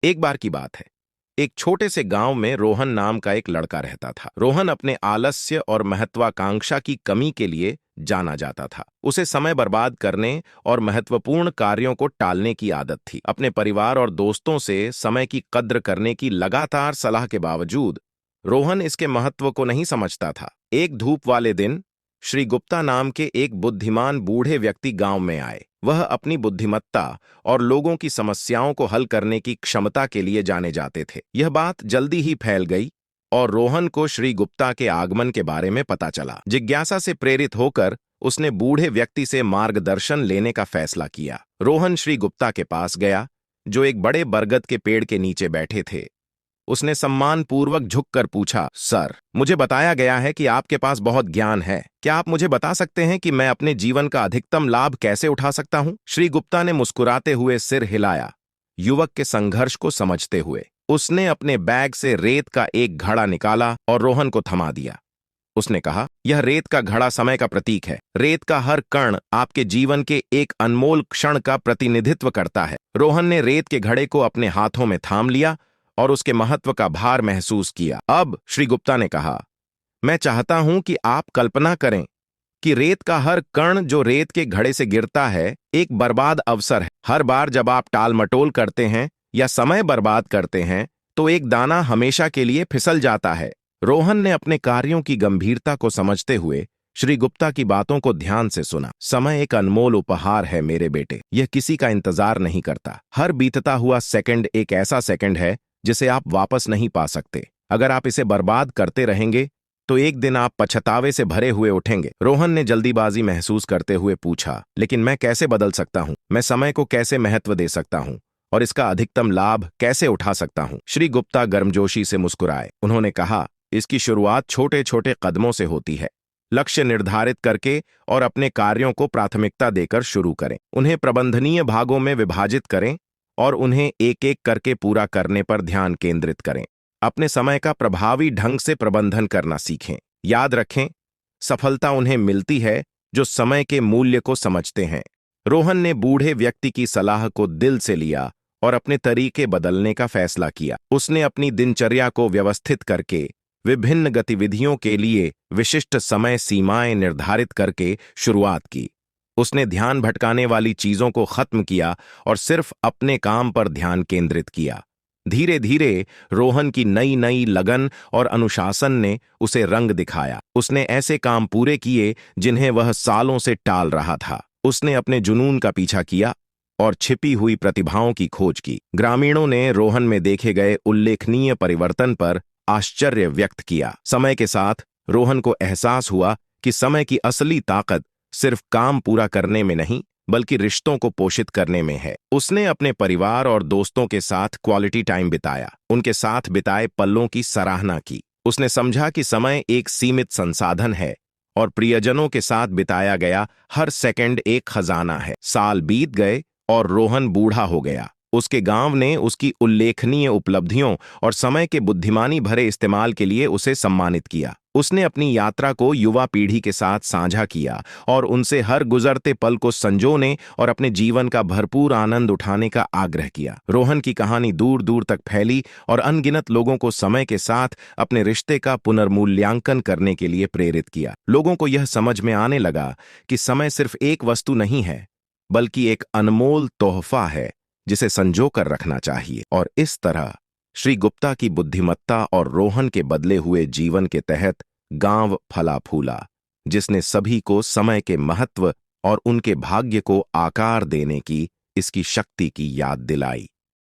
एक बार की बात है। एक छोटे से गांव में रोहन नाम का एक लड़का रहता था। रोहन अपने आलस्य और महत्वाकांक्षा की कमी के लिए जाना जाता था। उसे समय बर्बाद करने और महत्वपूर्ण कार्यों को टालने की आदत थी। अपने परिवार और दोस्तों से समय की कद्र करने की लगातार सलाह के बावजूद रोहन इसके महत्व को नहीं समझता था। एक धूप वाले दिन श्री गुप्ता नाम के एक बुद्धिमान बूढ़े व्यक्ति गांव में आए। वह अपनी बुद्धिमत्ता और लोगों की समस्याओं को हल करने की क्षमता के लिए जाने जाते थे। यह बात जल्दी ही फैल गई और रोहन को श्री गुप्ता के आगमन के बारे में पता चला। जिज्ञासा से प्रेरित होकर उसने बूढ़े व्यक्ति से मार्गदर्शन लेने का फैसला किया। रोहन श्री गुप्ता के पास गया, जो एक बड़े बरगद के पेड़ के नीचे बैठे थे। उसने सम्मानपूर्वक झुककर पूछा, सर, मुझे बताया गया है कि आपके पास बहुत ज्ञान है। क्या आप मुझे बता सकते हैं कि मैं अपने जीवन का अधिकतम लाभ कैसे उठा सकता हूं? श्री गुप्ता ने मुस्कुराते हुए सिर हिलाया, युवक के संघर्ष को समझते हुए। उसने अपने बैग से रेत का एक घड़ा निकाला और रोहन को थमा दिया। उसने कहा, यह रेत का घड़ा समय का प्रतीक है। रेत का हर कण आपके जीवन के एक अनमोल क्षण का प्रतिनिधित्व करता है। रोहन ने रेत के घड़े को अपने हाथों में थाम लिया और उसके महत्व का भार महसूस किया। अब श्री गुप्ता ने कहा, मैं चाहता हूं कि आप कल्पना करें कि रेत का हर कण जो रेत के घड़े से गिरता है एक बर्बाद अवसर है। हर बार जब आप टाल मटोल करते हैं या समय बर्बाद करते हैं तो एक दाना हमेशा के लिए फिसल जाता है। रोहन ने अपने कार्यों की गंभीरता को समझते हुए श्री गुप्ता की बातों को ध्यान से सुना। समय एक अनमोल उपहार है मेरे बेटे, यह किसी का इंतजार नहीं करता। हर बीतता हुआ सेकंड एक ऐसा सेकंड है जिसे आप वापस नहीं पा सकते। अगर आप इसे बर्बाद करते रहेंगे तो एक दिन आप पछतावे से भरे हुए उठेंगे। रोहन ने जल्दीबाजी महसूस करते हुए पूछा, लेकिन मैं कैसे बदल सकता हूं? मैं समय को कैसे महत्व दे सकता हूं और इसका अधिकतम लाभ कैसे उठा सकता हूं? श्री गुप्ता गर्मजोशी से मुस्कुराए। उन्होंने कहा, इसकी शुरुआत छोटे छोटे कदमों से होती है। लक्ष्य निर्धारित करके और अपने कार्यों को प्राथमिकता देकर शुरू करें। उन्हें प्रबंधनीय भागों में विभाजित करें और उन्हें एक एक करके पूरा करने पर ध्यान केंद्रित करें। अपने समय का प्रभावी ढंग से प्रबंधन करना सीखें। याद रखें, सफलता उन्हें मिलती है जो समय के मूल्य को समझते हैं। रोहन ने बूढ़े व्यक्ति की सलाह को दिल से लिया और अपने तरीके बदलने का फैसला किया। उसने अपनी दिनचर्या को व्यवस्थित करके विभिन्न गतिविधियों के लिए विशिष्ट समय सीमाएं निर्धारित करके शुरुआत की। उसने ध्यान भटकाने वाली चीजों को खत्म किया और सिर्फ अपने काम पर ध्यान केंद्रित किया। धीरे धीरे रोहन की नई नई लगन और अनुशासन ने उसे रंग दिखाया। उसने ऐसे काम पूरे किए जिन्हें वह सालों से टाल रहा था। उसने अपने जुनून का पीछा किया और छिपी हुई प्रतिभाओं की खोज की। ग्रामीणों ने रोहन में देखे गए उल्लेखनीय परिवर्तन पर आश्चर्य व्यक्त किया। समय के साथ रोहन को एहसास हुआ कि समय की असली ताकत सिर्फ काम पूरा करने में नहीं बल्कि रिश्तों को पोषित करने में है। उसने अपने परिवार और दोस्तों के साथ क्वालिटी टाइम बिताया, उनके साथ बिताए पलों की सराहना की। उसने समझा कि समय एक सीमित संसाधन है और प्रियजनों के साथ बिताया गया हर सेकंड एक खजाना है। साल बीत गए और रोहन बूढ़ा हो गया। उसके गांव ने उसकी उल्लेखनीय उपलब्धियों और समय के बुद्धिमानी भरे इस्तेमाल के लिए उसे सम्मानित किया। उसने अपनी यात्रा को युवा पीढ़ी के साथ साझा किया और उनसे हर गुजरते पल को संजोने और अपने जीवन का भरपूर आनंद उठाने का आग्रह किया। रोहन की कहानी दूर दूर तक फैली और अनगिनत लोगों को समय के साथ अपने रिश्ते का पुनर्मूल्यांकन करने के लिए प्रेरित किया। लोगों को यह समझ में आने लगा कि समय सिर्फ एक वस्तु नहीं है बल्कि एक अनमोल तोहफा है जिसे संजो कर रखना चाहिए। और इस तरह श्री गुप्ता की बुद्धिमत्ता और रोहन के बदले हुए जीवन के तहत गांव फला फूला, जिसने सभी को समय के महत्व और उनके भाग्य को आकार देने की इसकी शक्ति की याद दिलाई।